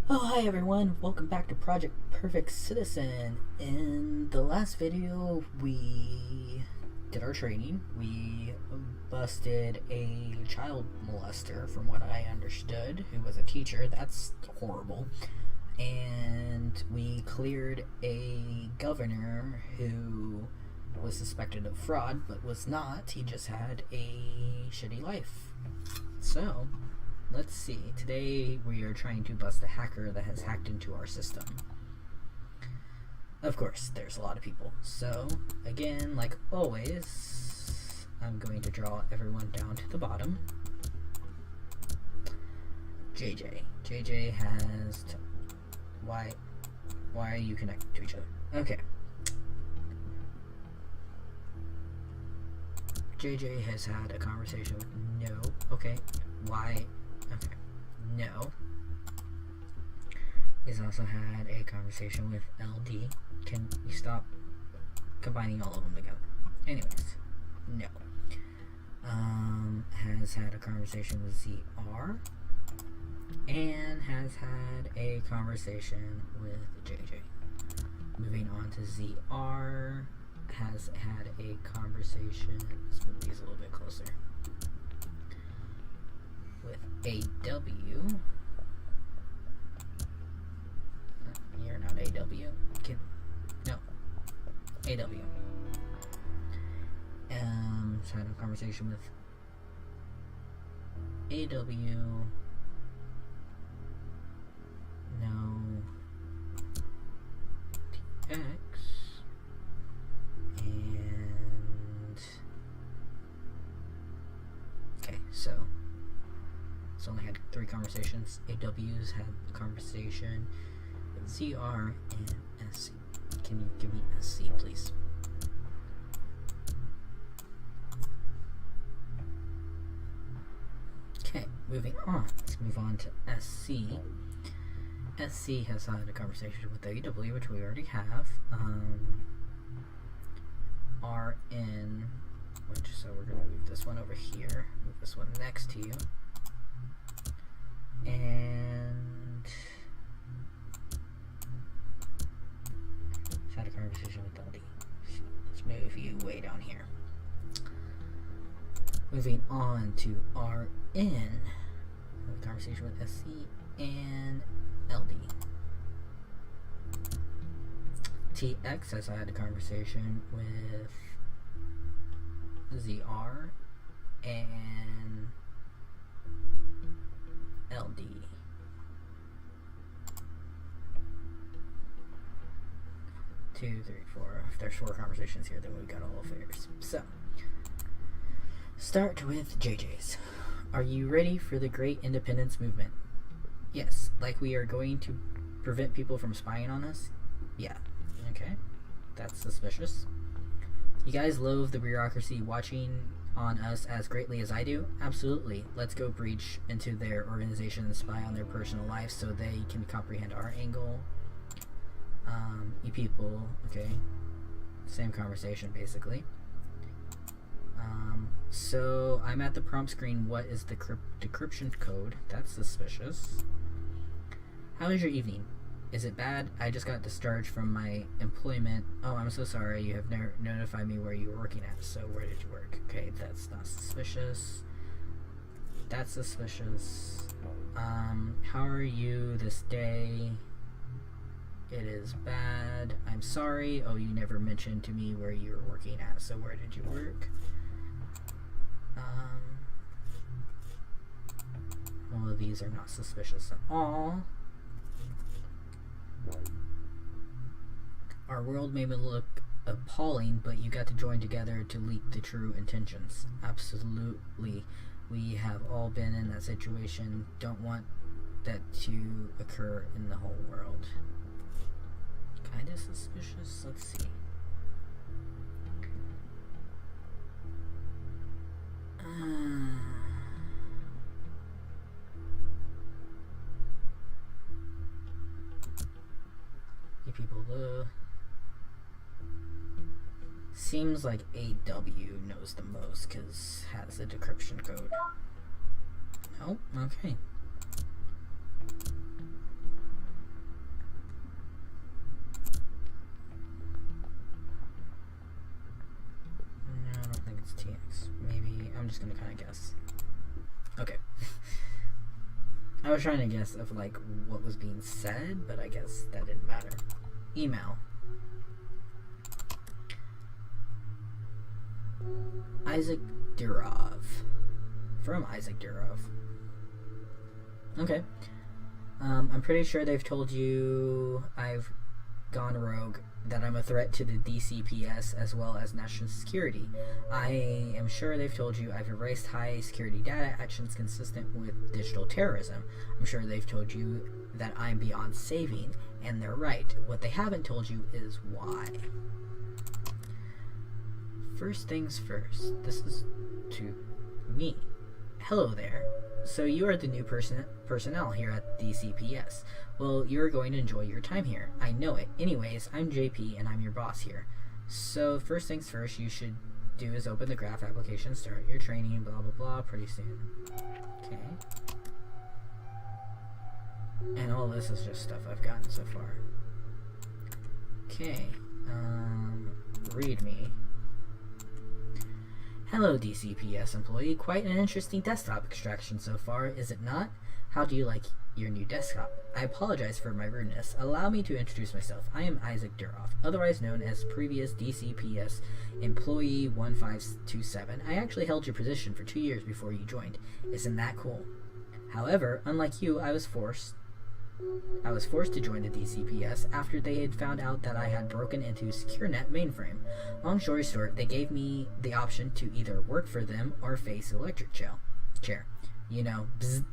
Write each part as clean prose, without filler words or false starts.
Oh, hi everyone, welcome back to Project Perfect Citizen. In the last video, we did our training. We busted a child molester, from what I understood, who was a teacher. That's horrible. And we cleared a governor who was suspected of fraud, but was not. He just had a shitty life. So, let's see. Today we are trying to bust a hacker that has hacked into our system. Of course, there's a lot of people. So, again, like always, I'm going to draw everyone down to the bottom. JJ. JJ has... Why are you connected to each other? Okay. JJ has had a conversation with... No. Okay. Why? Okay. No. He's also had a conversation with LD. Can you stop combining all of them together? Anyways. No. Has had a conversation with ZR. And has had a conversation with JJ. Moving on to ZR. Has had a conversation... Let's move these a little bit closer. With AW. You're not AW. No. AW. So I had a conversation with AW. No. TX. And... Okay, so... It's only had 3 conversations. AW's had a conversation with ZR and SC. Can you give me SC, please? Okay, moving on. Let's move on to SC. SC has had a conversation with AW, which we already have. RN, so we're going to move this one over here. Move this one next to you. And had a conversation with LD. Let's move you way down here. Moving on to RN. A conversation with SC and LD. TX has had a conversation with ZR and LD. Two, three, four. If there's 4 conversations here, then we got all affairs. So, start with JJ's. Are you ready for the great independence movement? Yes. Like we are going to prevent people from spying on us? Yeah. Okay. That's suspicious. You guys loathe the bureaucracy watching on us as greatly as I do? Absolutely. Let's go breach into their organization and spy on their personal life so they can comprehend our angle. You people, okay. Same conversation, basically. So, I'm at the prompt screen. What is the decryption code? That's suspicious. How is your evening? Is it bad? I just got discharged from my employment. Oh, I'm so sorry. You have never notified me where you were working at. So where did you work? Okay, that's not suspicious. That's suspicious. How are you this day? It is bad. I'm sorry. Oh, you never mentioned to me where you were working at. So where did you work? All of these are not suspicious at all. Our world may look appalling, but you got to join together to leak the true intentions. Absolutely. We have all been in that situation. Don't want that to occur in the whole world. Kinda suspicious. Let's see. You people, seems like AW knows the most because has the decryption code. Oh, okay. just gonna kind of guess. Okay. I was trying to guess of like what was being said, but I guess that didn't matter. Email. Isaac Durov. From Isaac Durov. Okay. I'm pretty sure they've told you I've gone rogue, that I'm a threat to the DCPS as well as national security. I am sure they've told you I've erased high security data actions consistent with digital terrorism. I'm sure they've told you that I'm beyond saving, and they're right. What they haven't told you is why. First things first, this is to me. Hello there. So you are the new personnel here at DCPS. Well, you're going to enjoy your time here. I know it. Anyways, I'm JP and I'm your boss here. So first things first, you should do is open the graph application, start your training, blah blah blah, pretty soon. Okay. And all this is just stuff I've gotten so far. Okay. Read me. Hello, DCPS employee. Quite an interesting desktop extraction so far, is it not? How do you like your new desktop? I apologize for my rudeness. Allow me to introduce myself. I am Isaac Durov, otherwise known as previous DCPS employee 1527. I actually held your position for 2 years before you joined. Isn't that cool? However, unlike you, I was forced to join the DCPS after they had found out that I had broken into SecureNet mainframe. Long story short, they gave me the option to either work for them or face electric chair. You know, bzz.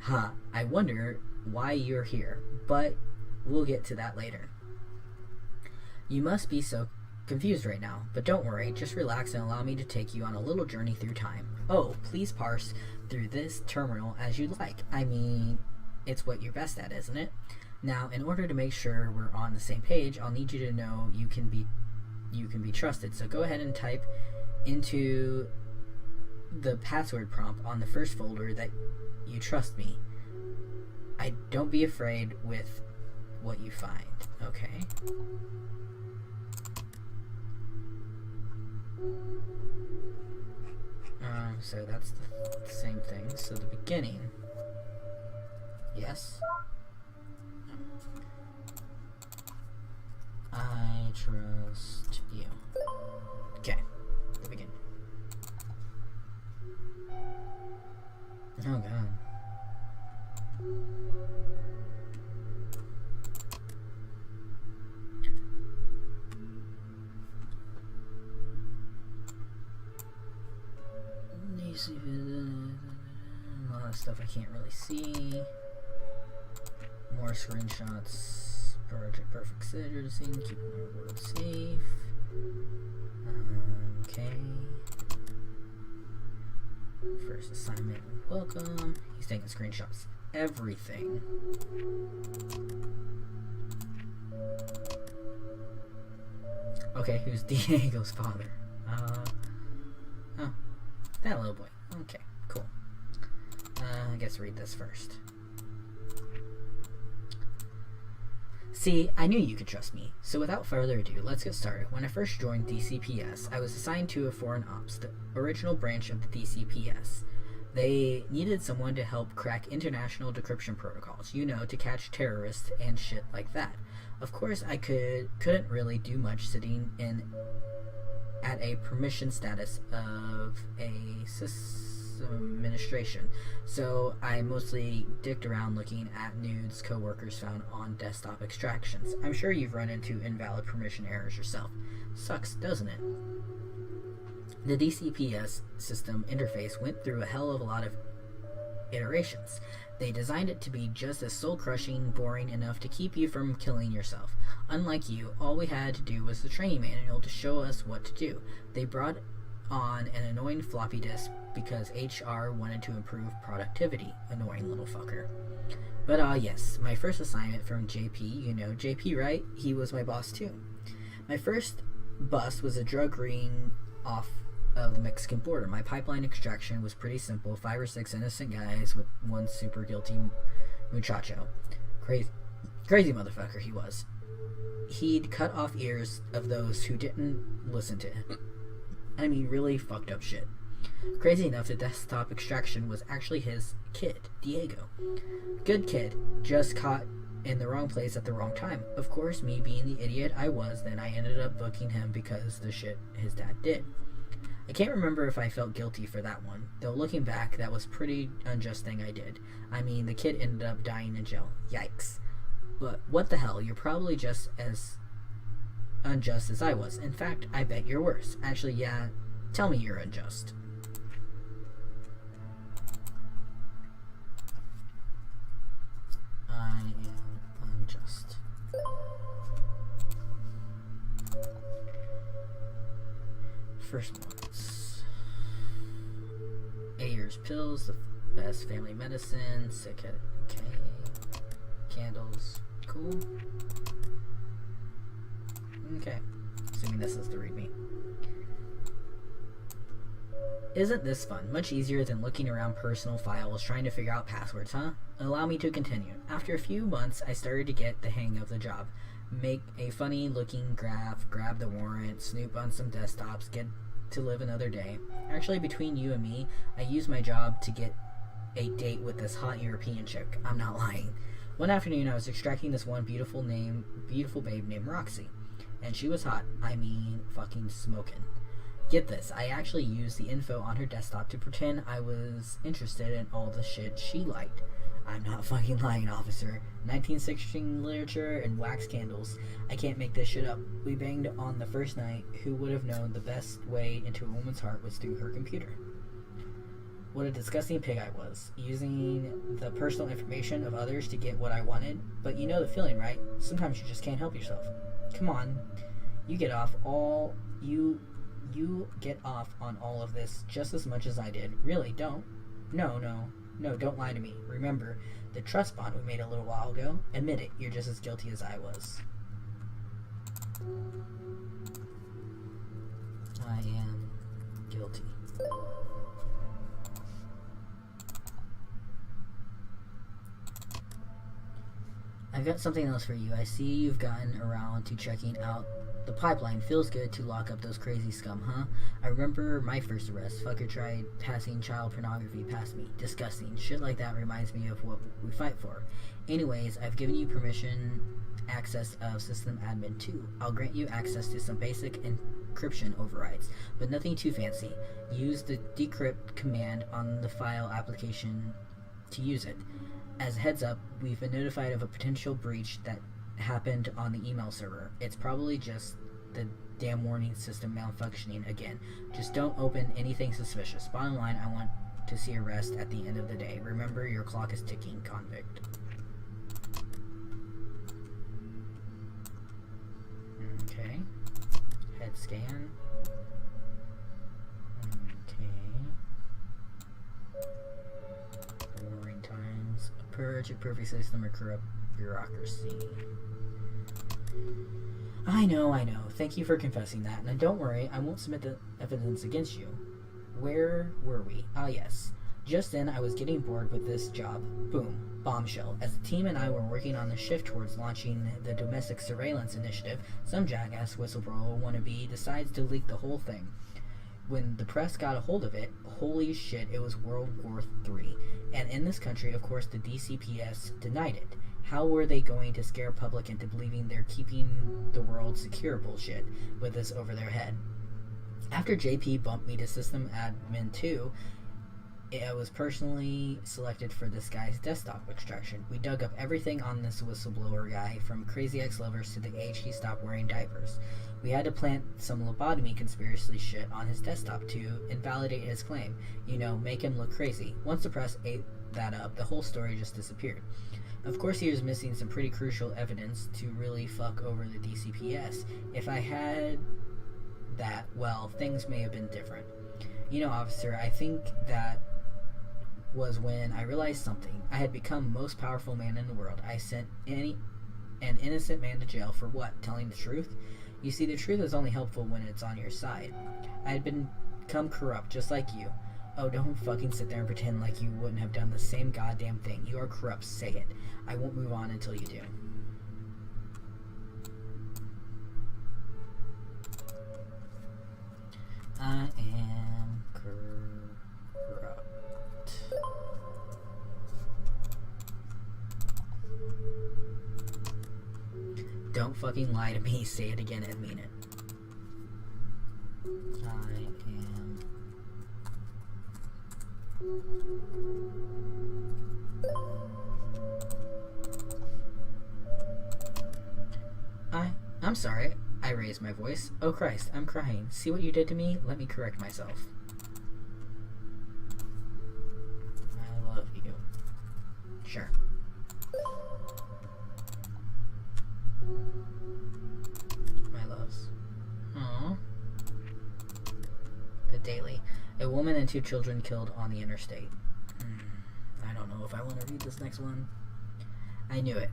Ha, I wonder why you're here, but we'll get to that later. You must be so confused right now, but don't worry, just relax and allow me to take you on a little journey through time. Oh, please parse through this terminal as you'd like. I mean, it's what you're best at, isn't it? Now, in order to make sure we're on the same page, I'll need you to know you can be trusted. So go ahead and type into the password prompt on the first folder that you trust me. Don't be afraid with what you find. Okay. So that's the same thing. So the beginning. Yes. I trust you. Okay. The beginning. Oh god. A lot of stuff I can't really see. More screenshots. Project Perfect Citizen. Keep our world safe. Okay. First assignment. Welcome. He's taking screenshots. Everything. Okay, who's Diego's father? Oh, that little boy. Okay, cool. I guess read this first. See, I knew you could trust me, so without further ado, let's get started. When I first joined DCPS, I was assigned to a Foreign Ops, the original branch of the DCPS. They needed someone to help crack international decryption protocols, you know, to catch terrorists and shit like that. Of course, I couldn't really do much sitting in at a permission status of a system administration, so I mostly dicked around looking at nudes coworkers found on desktop extractions. I'm sure you've run into invalid permission errors yourself. Sucks, doesn't it? The DCPS system interface went through a hell of a lot of iterations. They designed it to be just as soul-crushing, boring enough to keep you from killing yourself. Unlike you, all we had to do was the training manual to show us what to do. They brought on an annoying floppy disk because HR wanted to improve productivity. Annoying little fucker. But yes, my first assignment from JP, you know JP, right? He was my boss too. My first bust was a drug ring off of the Mexican border. My pipeline extraction was pretty simple. 5 or 6 innocent guys with one super guilty muchacho. Crazy motherfucker he was. He'd cut off ears of those who didn't listen to him. I mean, really fucked up shit. Crazy enough, the desktop extraction was actually his kid, Diego. Good kid, just caught in the wrong place at the wrong time. Of course, me being the idiot I was, then I ended up booking him because the shit his dad did. I can't remember if I felt guilty for that one, though looking back, that was pretty unjust thing I did. I mean, the kid ended up dying in jail. Yikes. But what the hell, you're probably just as unjust as I was. In fact, I bet you're worse. Actually, yeah, tell me you're unjust. I am unjust. First ones. Ayer's pills, the best family medicine. Sick at okay. Candles. Cool. Okay. Assuming this is the readme. Isn't this fun? Much easier than looking around personal files trying to figure out passwords, huh? Allow me to continue. After a few months, I started to get the hang of the job. Make a funny looking graph, grab the warrant, snoop on some desktops, get to live another day. Actually, between you and me, I used my job to get a date with this hot European chick. I'm not lying. One afternoon, I was extracting this one beautiful babe named Roxy. And she was hot. I mean, fucking smoking. Get this, I actually used the info on her desktop to pretend I was interested in all the shit she liked. I'm not fucking lying, officer. 1916 literature and wax candles. I can't make this shit up. We banged on the first night. Who would have known the best way into a woman's heart was through her computer? What a disgusting pig I was, using the personal information of others to get what I wanted. But you know the feeling, right? Sometimes you just can't help yourself. Come on, you get off on all of this just as much as I did. Really, don't. No, don't lie to me. Remember the trust bond we made a little while ago? Admit it, you're just as guilty as I was. I am guilty. I've got something else for you. I see you've gotten around to checking out the pipeline. Feels good to lock up those crazy scum, huh? I remember my first arrest. Fucker tried passing child pornography past me. Disgusting. Shit like that reminds me of what we fight for. Anyways, I've given you permission access of System Admin 2. I'll grant you access to some basic encryption overrides, but nothing too fancy. Use the decrypt command on the file application to use it. As a heads up, we've been notified of a potential breach that happened on the email server. It's probably just the damn warning system malfunctioning again. Just don't open anything suspicious. Bottom line, I want to see arrest at the end of the day. Remember, your clock is ticking, convict. Okay. Head scan. Warring times. Purge a perfect system or corrupt bureaucracy. I know. Thank you for confessing that. And don't worry, I won't submit the evidence against you. Where were we? Ah, yes. Just then, I was getting bored with this job. Boom. Bombshell. As the team and I were working on the shift towards launching the domestic surveillance initiative, some jackass whistleblower wannabe decides to leak the whole thing. When the press got a hold of it, holy shit, it was World War III. And in this country, of course, the DCPS denied it. How were they going to scare public into believing they're keeping the world secure bullshit with this over their head? After JP bumped me to System Admin 2, I was personally selected for this guy's desktop extraction. We dug up everything on this whistleblower guy, from crazy ex-lovers to the age he stopped wearing diapers. We had to plant some lobotomy conspiracy shit on his desktop to invalidate his claim. You know, make him look crazy. Once the press ate that up, the whole story just disappeared. Of course, he was missing some pretty crucial evidence to really fuck over the DCPS. If I had that, well, things may have been different. You know, officer, I think that was when I realized something. I had become the most powerful man in the world. I sent an innocent man to jail for what? Telling the truth? You see, the truth is only helpful when it's on your side. I had become corrupt, just like you. Oh, don't fucking sit there and pretend like you wouldn't have done the same goddamn thing. You are corrupt. Say it. I won't move on until you do. I am corrupt. Don't fucking lie to me. Say it again and mean it. I'm sorry. I raised my voice. Oh Christ, I'm crying. See what you did to me? Let me correct myself. I love you. Sure. My loves. Aww. The Daily. A woman and 2 children killed on the interstate. I don't know if I want to read this next one. I knew it.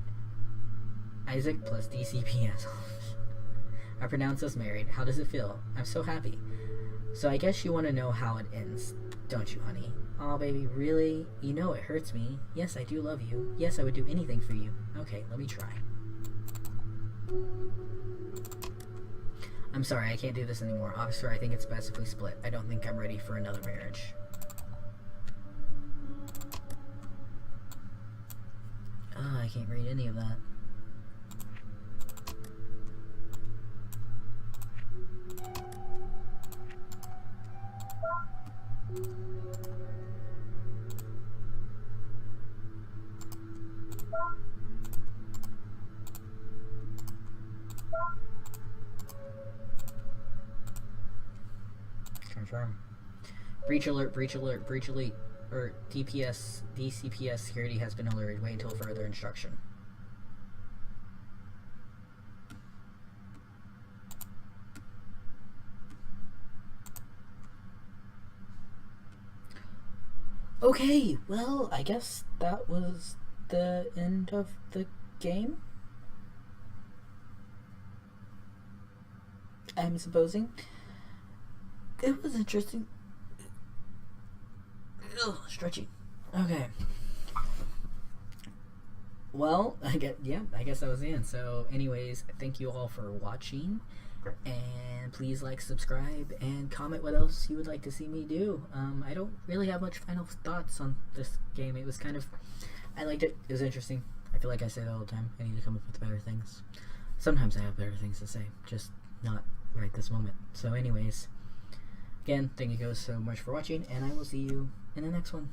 Isaac plus DCPS. I pronounce us married. How does it feel? I'm so happy. So I guess you want to know how it ends, don't you, honey? Aw, baby, really? You know it hurts me. Yes, I do love you. Yes, I would do anything for you. Okay, let me try. I'm sorry, I can't do this anymore. Officer, I think it's best if we split. I don't think I'm ready for another marriage. Oh, I can't read any of that. Confirm. Breach alert, breach alert, breach alert. Or DCPS security has been alerted. Wait until further instruction. Okay, well, I guess that was the end of the game. I'm supposing. It was interesting. Ugh, stretchy. Okay. Well, I guess that was the end. So, anyways, thank you all for watching. And please like, subscribe, and comment what else you would like to see me do. I don't really have much final thoughts on this game. It was kind of... I liked it. It was interesting. I feel like I say that all the time. I need to come up with better things. Sometimes I have better things to say. Just not right this moment. So anyways, again, thank you guys so much for watching, and I will see you in the next one.